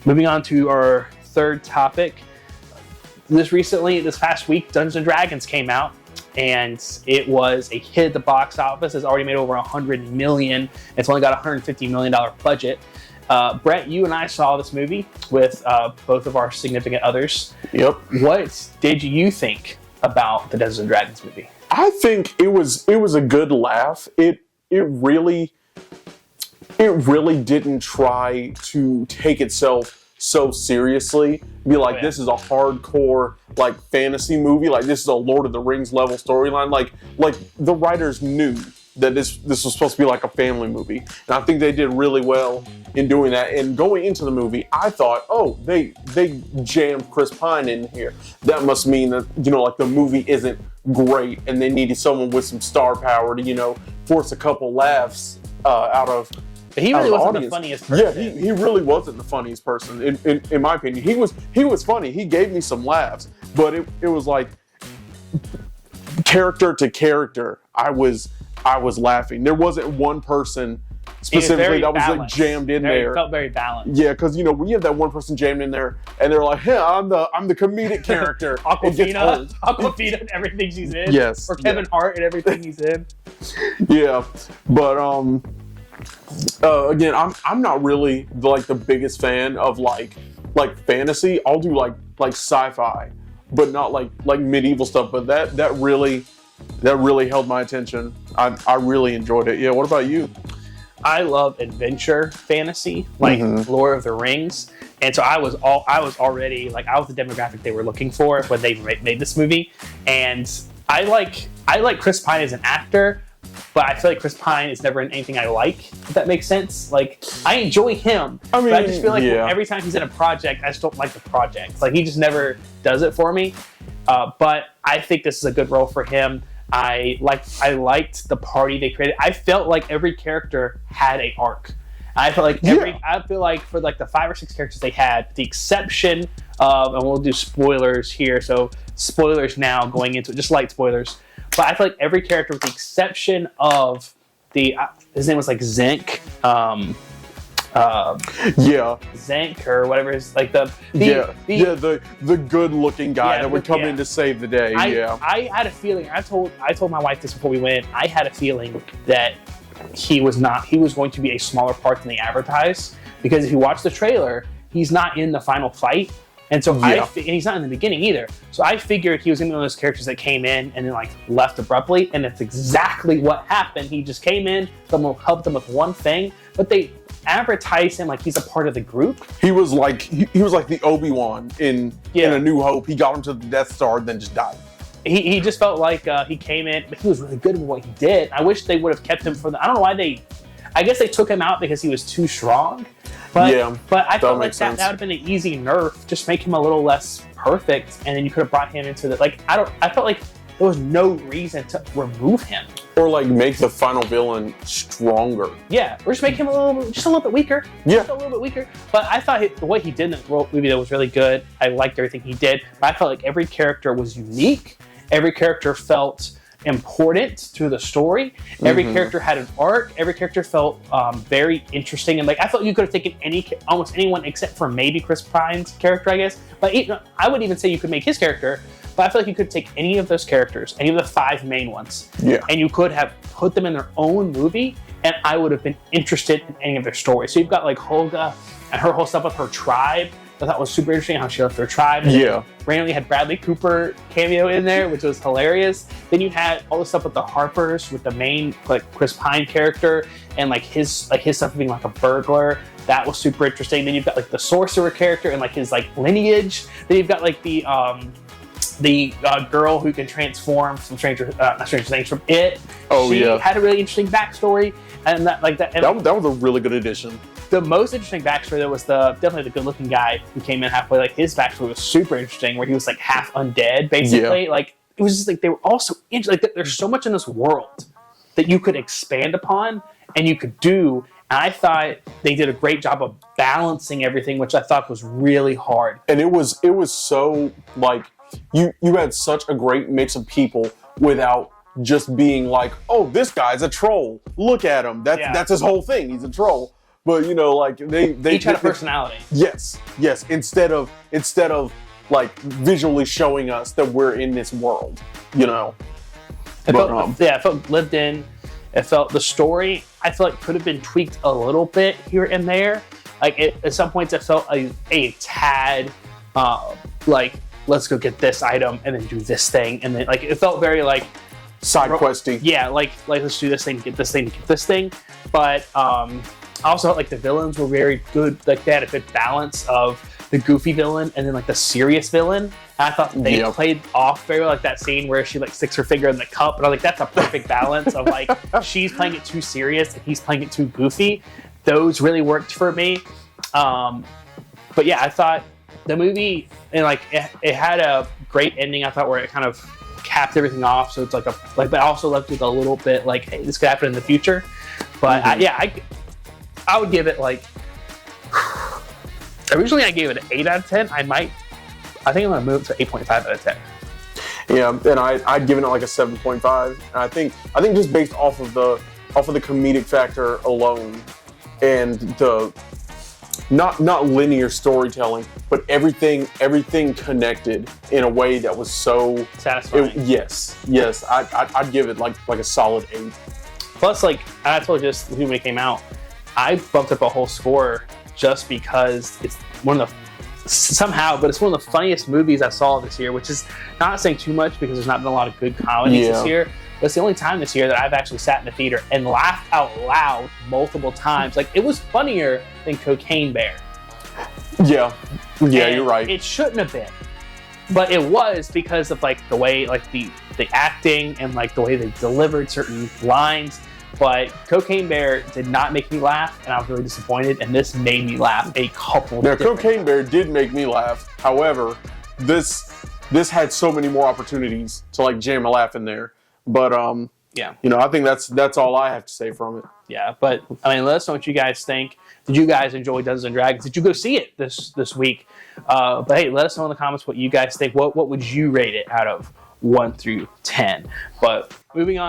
Moving on to our third topic. This past week, Dungeons & Dragons came out, and it was a hit at the box office. It's already made over $100 million. It's only got a $150 million budget. Brett, you and I saw this movie with both of our significant others. Yep. What did you think about the Dungeons & Dragons movie? I think it was a good laugh. It really didn't try to take itself so seriously. Be like, this is a hardcore like fantasy movie. Like, this is a Lord of the Rings level storyline. Like the writers knew that this was supposed to be like a family movie, and I think they did really well in doing that. And going into the movie, I thought, oh, they jammed Chris Pine in here. That must mean that, like, the movie isn't great, and they needed someone with some star power to, force a couple laughs out of. He really wasn't the funniest person. Yeah, he really wasn't the funniest person in my opinion. He was funny. He gave me some laughs, but it was like character to character. I was laughing. There wasn't one person specifically that was like jammed in there. It felt very balanced. Yeah, because when you have that one person jammed in there, and they're like, "Hey, I'm the comedic character." Awkwafina and everything she's in. Yes. Or Kevin Hart and everything he's in. Yeah, but again, I'm not really the biggest fan of like fantasy. I'll do like sci-fi, but not like medieval stuff. But that really held my attention. I really enjoyed it. Yeah. What about you? I love adventure fantasy, like Lord of the Rings, and so I was already like, I was the demographic they were looking for when they made this movie. And I like Chris Pine as an actor, but I feel like Chris Pine is never in anything I like, if that makes sense. Like, I enjoy him, but I just feel like every time he's in a project, I just don't like the project. Like, he just never does it for me. But I think this is a good role for him. I liked the party they created. I felt like every character had an arc. I feel like for like the 5 or 6 characters they had, the exception of, and we'll do spoilers here, so spoilers now going into it, just light spoilers. But I feel like every character, with the exception of his name was like Zenk. Zank or whatever is like the good looking guy that would come in to save the day. I had a feeling. I told my wife this before we went. I had a feeling that he was going to be a smaller part than they advertised, because if you watch the trailer, he's not in the final fight. And so and he's not in the beginning either. So I figured he was going to be one of those characters that came in and then like left abruptly, and that's exactly what happened. He just came in, someone helped him with one thing, but they advertise him like he's a part of the group. He was like the Obi-Wan in A New Hope. He got him to the Death Star, then just died. He just felt like he came in, but he was really good at what he did. I wish they would have kept him for I don't know why I guess they took him out because he was too strong. But I felt like that would have been an easy nerf. Just make him a little less perfect, and then you could have brought him into the I felt like there was no reason to remove him. Or like make the final villain stronger. Yeah, or just make him a little bit weaker. Yeah. Just a little bit weaker. But I thought the way he did in the movie that was really good. I liked everything he did. But I felt like every character was unique. Every character felt important to the story. Every character had an arc. Every character felt very interesting. And like, I felt you could have taken almost anyone except for maybe Chris Pine's character, I guess. But I would even say you could make his character. But I feel like you could take any of those characters, any of the 5 main ones, and you could have put them in their own movie, and I would have been interested in any of their stories. So you've got like Holga and her whole stuff with her tribe. I thought was super interesting how she left their tribe. And randomly had Bradley Cooper cameo in there, which was hilarious. Then you had all the stuff with the Harpers, with the main like Chris Pine character, and like his stuff being like a burglar. That was super interesting. Then you've got like the sorcerer character and like his like lineage. Then you've got like the girl who can transform from Stranger Things from It. She had a really interesting backstory, and that was a really good addition. The most interesting backstory though was definitely the good-looking guy who came in halfway. Like, his backstory was super interesting, where he was like half undead, basically. Yeah. Like, it was just like they were all so interesting. Like, there's so much in this world that you could expand upon and you could do. And I thought they did a great job of balancing everything, which I thought was really hard. And it was so like you had such a great mix of people without just being like, oh, this guy's a troll. Look at him. That's his whole thing. He's a troll. but you know, like they Each had a personality. Yes. Instead of like visually showing us that we're in this world, you know. It felt lived in. It felt the story, I feel like, could have been tweaked a little bit here and there. Like at some points, it felt a tad like, let's go get this item and then do this thing, and then like it felt very like side questing. Yeah, like let's do this thing, get this thing, get this thing. But I also felt like the villains were very good. Like they had a good balance of the goofy villain and then like the serious villain. And I thought they played off very well, like that scene where she like sticks her finger in the cup, and I was like, that's a perfect balance of like she's playing it too serious and he's playing it too goofy. Those really worked for me. But yeah, I thought the movie, and like it had a great ending, I thought, where it kind of capped everything off. So it's like but also left with a little bit like, hey, this could happen in the future. But I would give it like, originally I gave it an 8 out of 10. I think I'm gonna move it to 8.5 out of 10. Yeah, and I'd given it like a 7.5. And I think just based off of the comedic factor alone, and the not linear storytelling, but everything connected in a way that was so satisfying. Yes, I'd give it like a solid 8. Plus, like I told you just when it came out, I bumped up a whole score just because it's one of the it's one of the funniest movies I saw this year, which is not saying too much because there's not been a lot of good comedies this year. But it's the only time this year that I've actually sat in the theater and laughed out loud multiple times. Like, it was funnier than Cocaine Bear. Yeah, you're right. It shouldn't have been, but it was because of like the way, like the acting and like the way they delivered certain lines. But Cocaine Bear did not make me laugh, and I was really disappointed. And this made me laugh a couple. Now, Cocaine Bear did make me laugh. However, this had so many more opportunities to like jam a laugh in there. But yeah, you know, I think that's all I have to say from it. Yeah, but I mean, let us know what you guys think. Did you guys enjoy Dungeons and Dragons? Did you go see it this week? But hey, let us know in the comments what you guys think. What would you rate it out of 1 through 10? But moving on.